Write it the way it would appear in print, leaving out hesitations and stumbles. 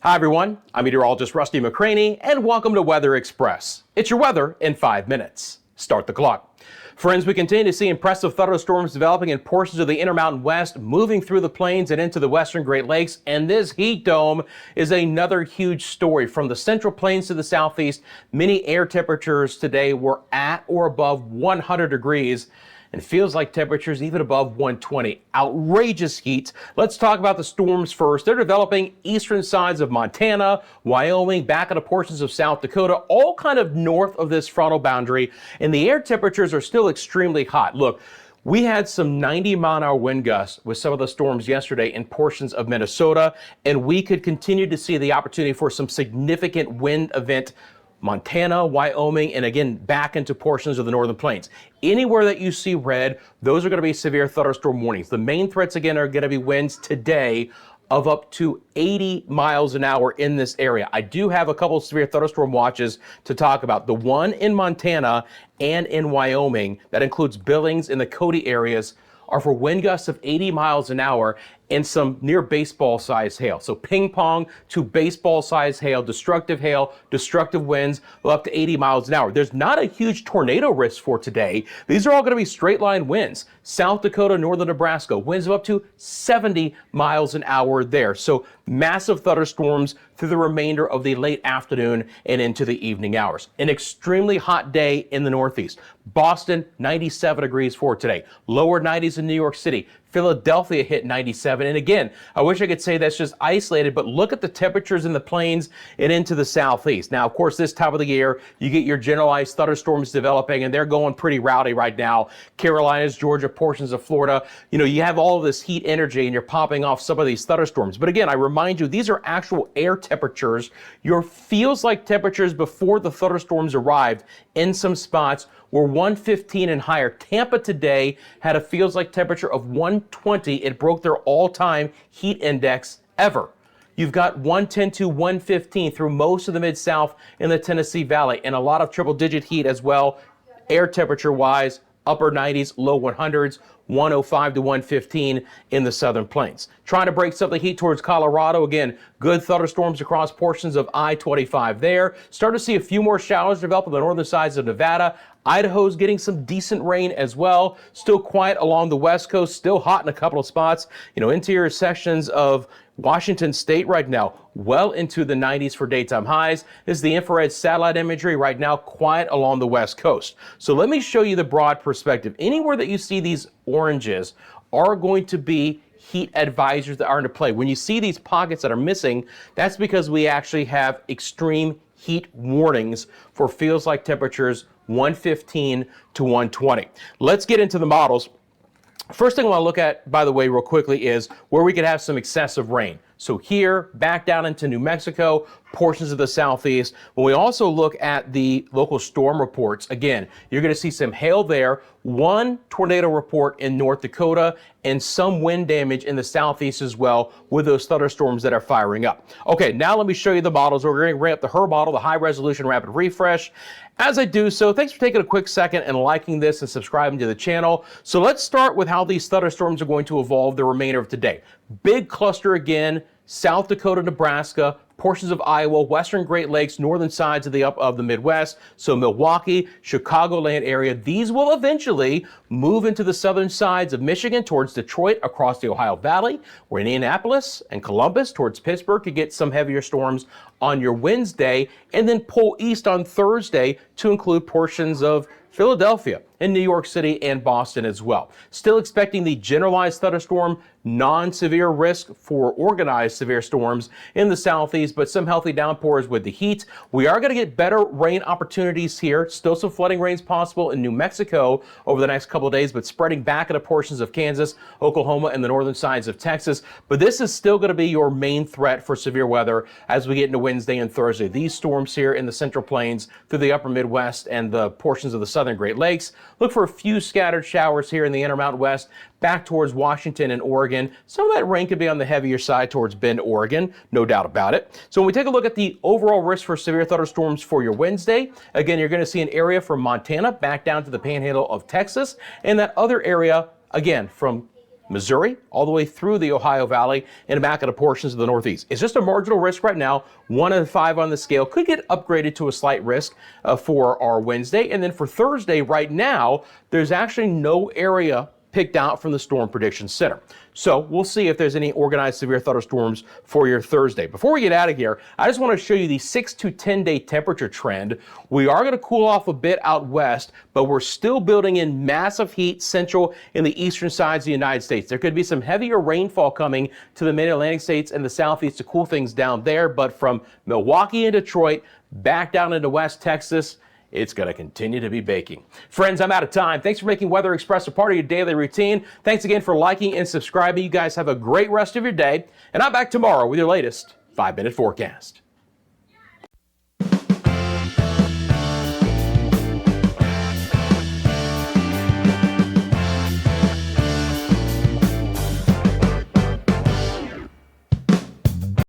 Hi everyone, I'm meteorologist Rusty McCranie and welcome to Weather Express. It's your weather in 5 minutes. Start the clock. Friends, we continue to see impressive thunderstorms developing in portions of the Intermountain West, moving through the plains and into the western Great Lakes, and this heat dome is another huge story. From the central plains to the southeast, many air temperatures today were at or above 100 degrees. And feels like temperatures even above 120. Outrageous heat. Let's talk about the storms first. They're developing eastern sides of Montana, Wyoming, back into portions of South Dakota, all kind of north of this frontal boundary. And the air temperatures are still extremely hot. Look, we had some 90-mile-an-hour wind gusts with some of the storms yesterday in portions of Minnesota, and we could continue to see the opportunity for some significant wind event Montana, Wyoming, and again, back into portions of the northern plains. Anywhere that you see red, those are going to be severe thunderstorm warnings. The main threats, again, are going to be winds today of up to 80 miles an hour in this area. I do have a couple of severe thunderstorm watches to talk about. The one in Montana and in Wyoming, that includes Billings and the Cody areas, are for wind gusts of 80 miles an hour and some near baseball-sized hail. So ping pong to baseball-sized hail, destructive winds up to 80 miles an hour. There's not a huge tornado risk for today. These are all going to be straight-line winds. South Dakota, northern Nebraska, winds of up to 70 miles an hour there. So massive thunderstorms through the remainder of the late afternoon and into the evening hours. An extremely hot day in the Northeast. Boston, 97 degrees for today. Lower 90s in New York City. Philadelphia hit 97. And again, I wish I could say that's just isolated, but look at the temperatures in the plains and into the southeast. Now, of course, this time of the year, you get your generalized thunderstorms developing, and they're going pretty rowdy right now. Carolinas, Georgia, portions of Florida. You know, you have all of this heat energy, and you're popping off some of these thunderstorms. But again, I remind you, these are actual air temperatures. Your feels like temperatures before the thunderstorms arrived in some spots were 115 and higher. Tampa today had a feels like temperature of 120. It broke their all-time heat index ever. You've got 110 to 115 through most of the Mid-South in the Tennessee Valley, and a lot of triple-digit heat as well, air temperature-wise, upper 90s, low 100s, 105 to 115 in the southern plains. Trying to break some of the heat towards Colorado. Again, good thunderstorms across portions of I-25 there. Start to see a few more showers develop on the northern sides of Nevada. Idaho's getting some decent rain as well. Still quiet along the west coast, still hot in a couple of spots. You know, interior sections of Washington state right now, well into the 90s for daytime highs. This is the infrared satellite imagery right now, quiet along the west coast. So let me show you the broad perspective. Anywhere that you see these oranges are going to be heat advisories that are into play. When you see these pockets that are missing, that's because we actually have extreme heat warnings for feels like temperatures 115 to 120. Let's get into the models. First thing I want to look at, by the way, real quickly, is where we could have some excessive rain. So here, back down into New Mexico, portions of the southeast. When we also look at the local storm reports, again, you're going to see some hail there, one tornado report in North Dakota, and some wind damage in the southeast as well with those thunderstorms that are firing up. Okay, now let me show you the models. We're going to bring up the HER model, the high resolution rapid refresh. As I do so, thanks for taking a quick second and liking this and subscribing to the channel. So let's start with how these thunderstorms are going to evolve the remainder of today. Big cluster again, South Dakota, Nebraska, portions of Iowa, western Great Lakes, northern sides of the Midwest, so Milwaukee, Chicagoland area. These will eventually move into the southern sides of Michigan towards Detroit, across the Ohio Valley, where Indianapolis and Columbus towards Pittsburgh could get some heavier storms on your Wednesday, and then pull east on Thursday to include portions of Philadelphia and New York City and Boston as well. Still expecting the generalized thunderstorm, non-severe risk for organized severe storms in the southeast, but some healthy downpours with the heat. We are going to get better rain opportunities here. Still some flooding rains possible in New Mexico over the next couple of days, but spreading back into portions of Kansas, Oklahoma, and the northern sides of Texas. But this is still going to be your main threat for severe weather as we get into Wednesday and Thursday. These storms here in the central plains through the upper Midwest and the portions of the southern Great Lakes. Look for a few scattered showers here in the Intermountain West, back towards Washington and Oregon. Some of that rain could be on the heavier side towards Bend, Oregon, no doubt about it. So when we take a look at the overall risk for severe thunderstorms for your Wednesday, again, you're going to see an area from Montana back down to the panhandle of Texas, and that other area, again, from Missouri, all the way through the Ohio Valley and back into portions of the Northeast. It's just a marginal risk right now. 1 of 5 on the scale. Could get upgraded to a slight risk for our Wednesday. And then for Thursday, right now, there's actually no area picked out from the Storm Prediction Center. So we'll see if there's any organized severe thunderstorms for your Thursday. Before we get out of here, I just want to show you the 6 to 10 day temperature trend. We are going to cool off a bit out west, but we're still building in massive heat central in the eastern sides of the United States. There could be some heavier rainfall coming to the mid-Atlantic states and the southeast to cool things down there, but from Milwaukee and Detroit back down into West Texas, it's going to continue to be baking. Friends, I'm out of time. Thanks for making Weather Express a part of your daily routine. Thanks again for liking and subscribing. You guys have a great rest of your day. And I'm back tomorrow with your latest 5-minute forecast.